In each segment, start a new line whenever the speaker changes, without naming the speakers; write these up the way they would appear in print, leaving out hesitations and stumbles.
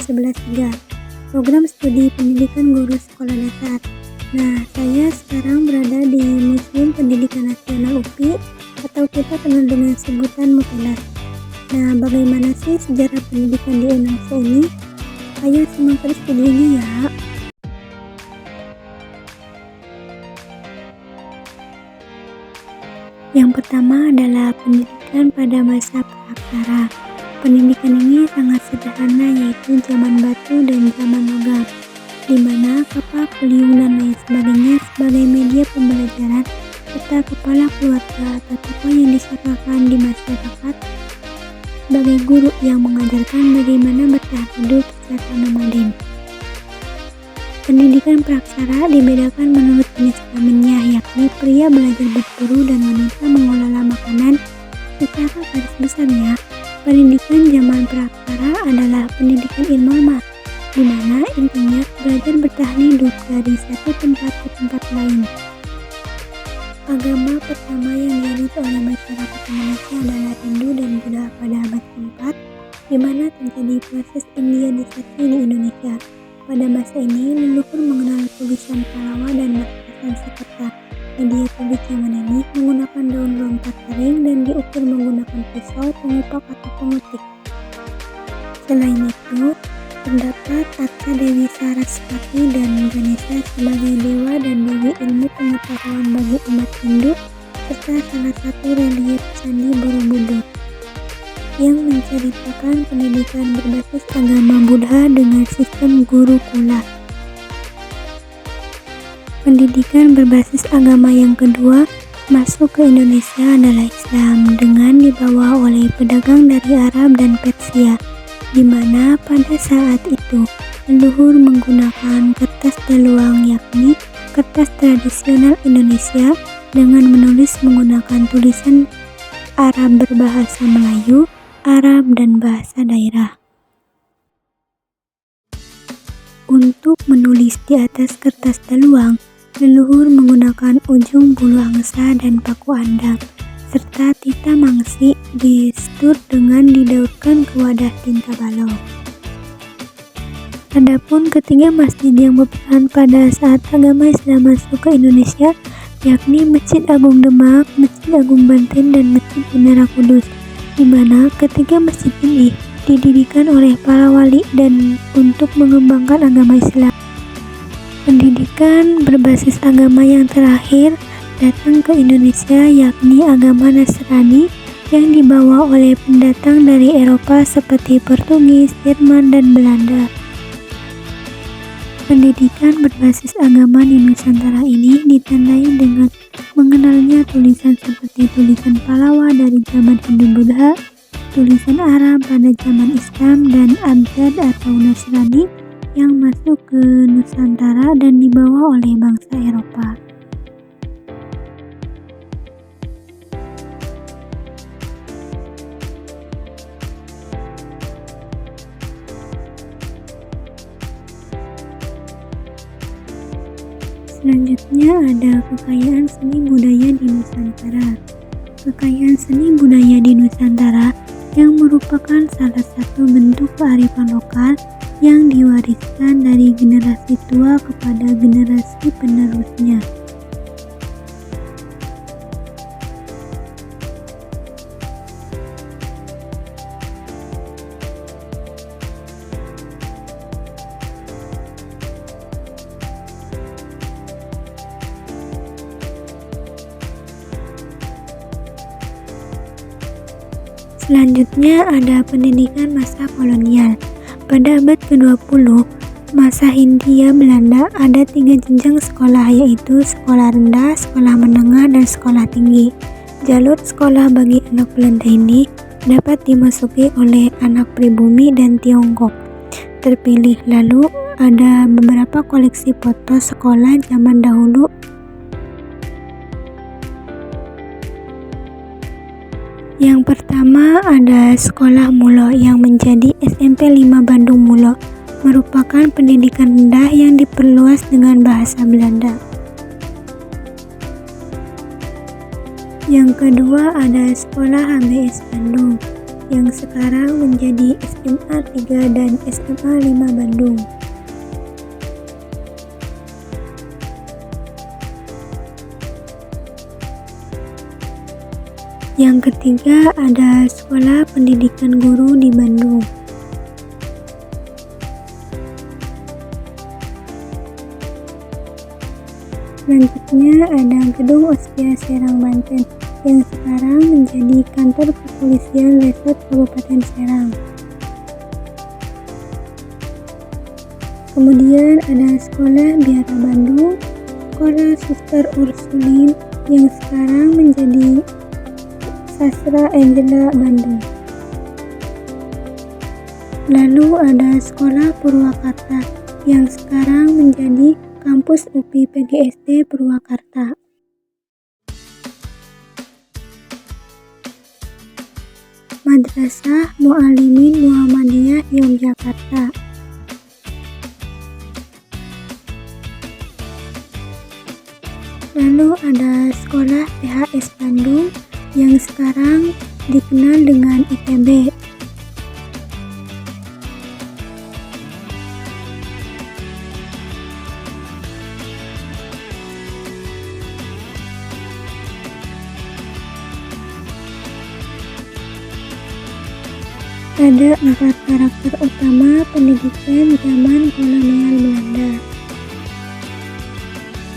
11.3, Program Studi Pendidikan Guru Sekolah Dasar. Nah, saya sekarang berada di Museum Pendidikan Nasional UPI atau kita kenal dengan sebutan Mutenas. Nah, bagaimana sih sejarah pendidikan di Indonesia ini? Ayo simak terus videonya ya. Yang pertama adalah pendidikan pada masa praksara. Pendidikan ini sangat sederhana, yaitu zaman batu dan zaman logam, di mana kapak, peliung, dan lain sebagainya sebagai media pembelajaran serta kepala keluarga atau tokoh yang disangkakan di masyarakat sebagai guru yang mengajarkan bagaimana bertahan hidup secara nomaden. Pendidikan praksara dibedakan menurut jenis kelaminnya, yakni pria belajar berburu dan wanita mengelola makanan. Secara garis besarnya, pendidikan zaman praksara adalah pendidikan informal, di mana intinya belajar bertahan hidup dari satu tempat ke tempat lain. Agama pertama yang dianut oleh masyarakat Indonesia adalah Hindu dan Buddha pada abad ke-4, di mana terjadi proses Indianisasi di Indonesia. Pada masa ini, leluhur mengenal tulisan Pallawa dan bahasa Sanskerta. Media tulis zaman ini menggunakan daun lontar kering dan diukir menggunakan pisau, pengupak atau pengutik. Selain itu, terdapat Arca Dewi Saraswati dan Ganesha sebagai dewa dan dewi ilmu pengetahuan bagi umat Hindu, serta salah satu relief Candi Borobudur yang menceritakan pendidikan berbasis agama Buddha dengan sistem gurukula. Pendidikan berbasis agama yang kedua masuk ke Indonesia adalah Islam, dengan dibawa oleh pedagang dari Arab dan Persia, di mana pada saat itu leluhur menggunakan kertas daluang, yakni kertas tradisional Indonesia, dengan menulis menggunakan tulisan Arab berbahasa Melayu, Arab, dan bahasa daerah. Untuk menulis di atas kertas daluang, leluhur menggunakan ujung bulu angsa dan paku andang, serta tinta mangsi distur dengan didaurkan ke wadah tinta balok. Adapun ketiga masjid yang berperan pada saat agama Islam masuk ke Indonesia, yakni Masjid Agung Demak, Masjid Agung Banten, dan Masjid Menara Kudus, di mana ketiga masjid ini didirikan oleh para wali dan untuk mengembangkan agama Islam. Pendidikan berbasis agama yang terakhir datang ke Indonesia, yakni agama Nasrani yang dibawa oleh pendatang dari Eropa seperti Portugis, Jerman, dan Belanda. Pendidikan berbasis agama di Nusantara ini ditandai dengan mengenalnya tulisan seperti tulisan Pallawa dari zaman Hindu-Buddha, tulisan Arab pada zaman Islam, dan Abjad atau Nasrani yang masuk ke Nusantara dan dibawa oleh bangsa Eropa. Selanjutnya ada kekayaan seni budaya di Nusantara. Kekayaan seni budaya di Nusantara yang merupakan salah satu bentuk kearifan lokal yang diwariskan dari generasi tua kepada generasi penerusnya. Selanjutnya ada pendidikan masa kolonial. Pada abad ke-20, masa Hindia Belanda, ada 3 jenjang sekolah, yaitu sekolah rendah, sekolah menengah, dan sekolah tinggi. Jalur sekolah bagi anak Belanda ini dapat dimasuki oleh anak pribumi dan Tiongkok terpilih. Lalu ada beberapa koleksi foto sekolah zaman dahulu. Yang pertama ada Sekolah Mulo yang menjadi SMP 5 Bandung Mulo, merupakan pendidikan rendah yang diperluas dengan bahasa Belanda. Yang kedua ada Sekolah HBS Bandung. yang sekarang menjadi SMA 3 dan SMA 5 Bandung. Yang ketiga ada Sekolah Pendidikan Guru di Bandung. Selanjutnya ada Gedung Ospia Serang Banten yang sekarang menjadi kantor kepolisian Resort Kabupaten Serang. Kemudian ada Sekolah Biara Bandung, Sekolah Suster Ursulin yang sekarang menjadi Sastra Angela Bandung. Lalu ada Sekolah Purwakarta yang sekarang menjadi Kampus UPI PGSD Purwakarta. Madrasah Mu'allimin Muhammadiyah Yogyakarta. Lalu ada Sekolah PHS Bandung yang sekarang dikenal dengan ITB. Ada 4 karakter utama pendidikan zaman kolonial Belanda.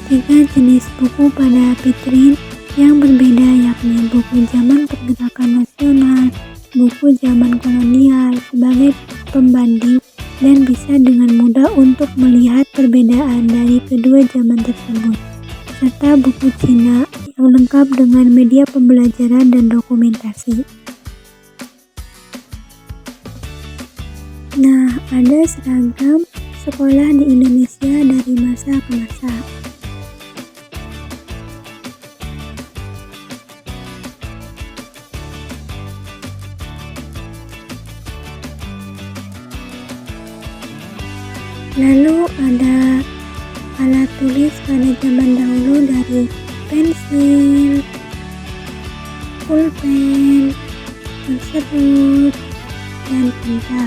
3 jenis buku pada Pitrin yang berbeda, yakni buku zaman pergerakan nasional, buku zaman kolonial sebagai pembanding dan bisa dengan mudah untuk melihat perbedaan dari kedua zaman tersebut, serta buku Cina yang lengkap dengan media pembelajaran dan dokumentasi. Nah, ada seragam sekolah di Indonesia dari masa ke masa. Lalu ada alat tulis pada zaman dahulu dari pensil, pulpen, serut, dan tinta.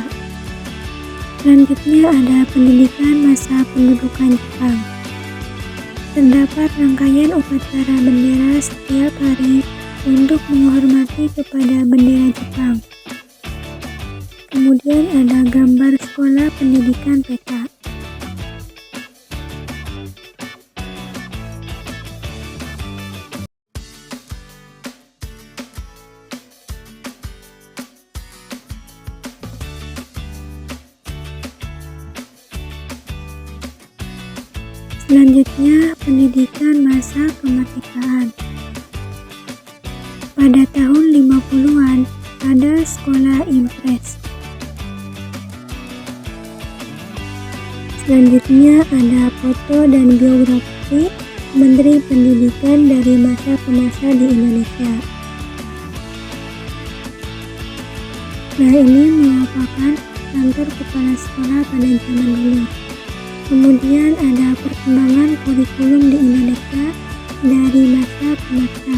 Selanjutnya ada pendidikan masa pendudukan Jepang. Terdapat rangkaian upacara bendera setiap hari untuk menghormati kepada bendera Jepang. Kemudian ada gambar sekolah pendidikan peta. Selanjutnya, pendidikan masa kemerdekaan. Pada tahun 50-an, ada sekolah impres. Selanjutnya ada foto dan biografi Menteri Pendidikan dari masa ke masa di Indonesia. Nah, ini merupakan kantor kepala sekolah pada zaman dulu. Kemudian ada perkembangan kurikulum di Indonesia dari masa ke masa.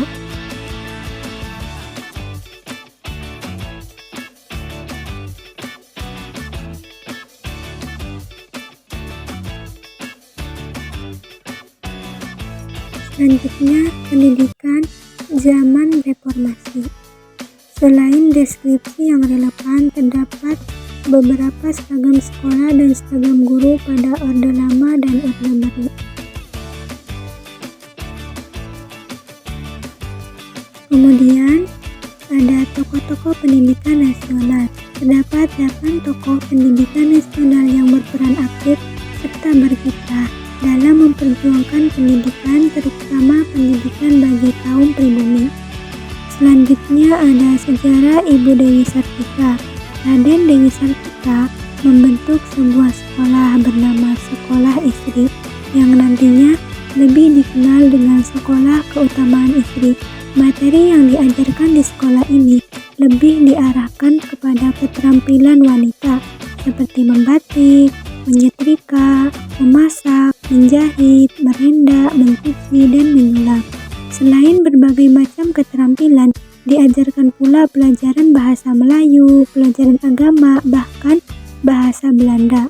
Selanjutnya, pendidikan zaman reformasi. Selain deskripsi yang relevan, terdapat beberapa seragam sekolah dan seragam guru pada Orde Lama dan Orde Baru. Kemudian ada tokoh-tokoh pendidikan nasional. Terdapat 8 tokoh pendidikan nasional yang berperan aktif serta berkiprah dalam memperjuangkan pendidikan, terutama pendidikan bagi kaum pribumi. Selanjutnya ada sejarah Ibu Dewi Sartika. Raden Dewi Sartika membentuk sebuah sekolah bernama Sekolah Istri yang nantinya lebih dikenal dengan Sekolah Keutamaan Istri. Materi yang diajarkan di sekolah ini lebih diarahkan kepada keterampilan wanita seperti membatik, menyetrika, memasak, menjahit, merenda, mencuci, dan menyulap. Selain berbagai macam keterampilan, Diajarkan pula pelajaran bahasa Melayu, pelajaran agama, bahkan bahasa Belanda.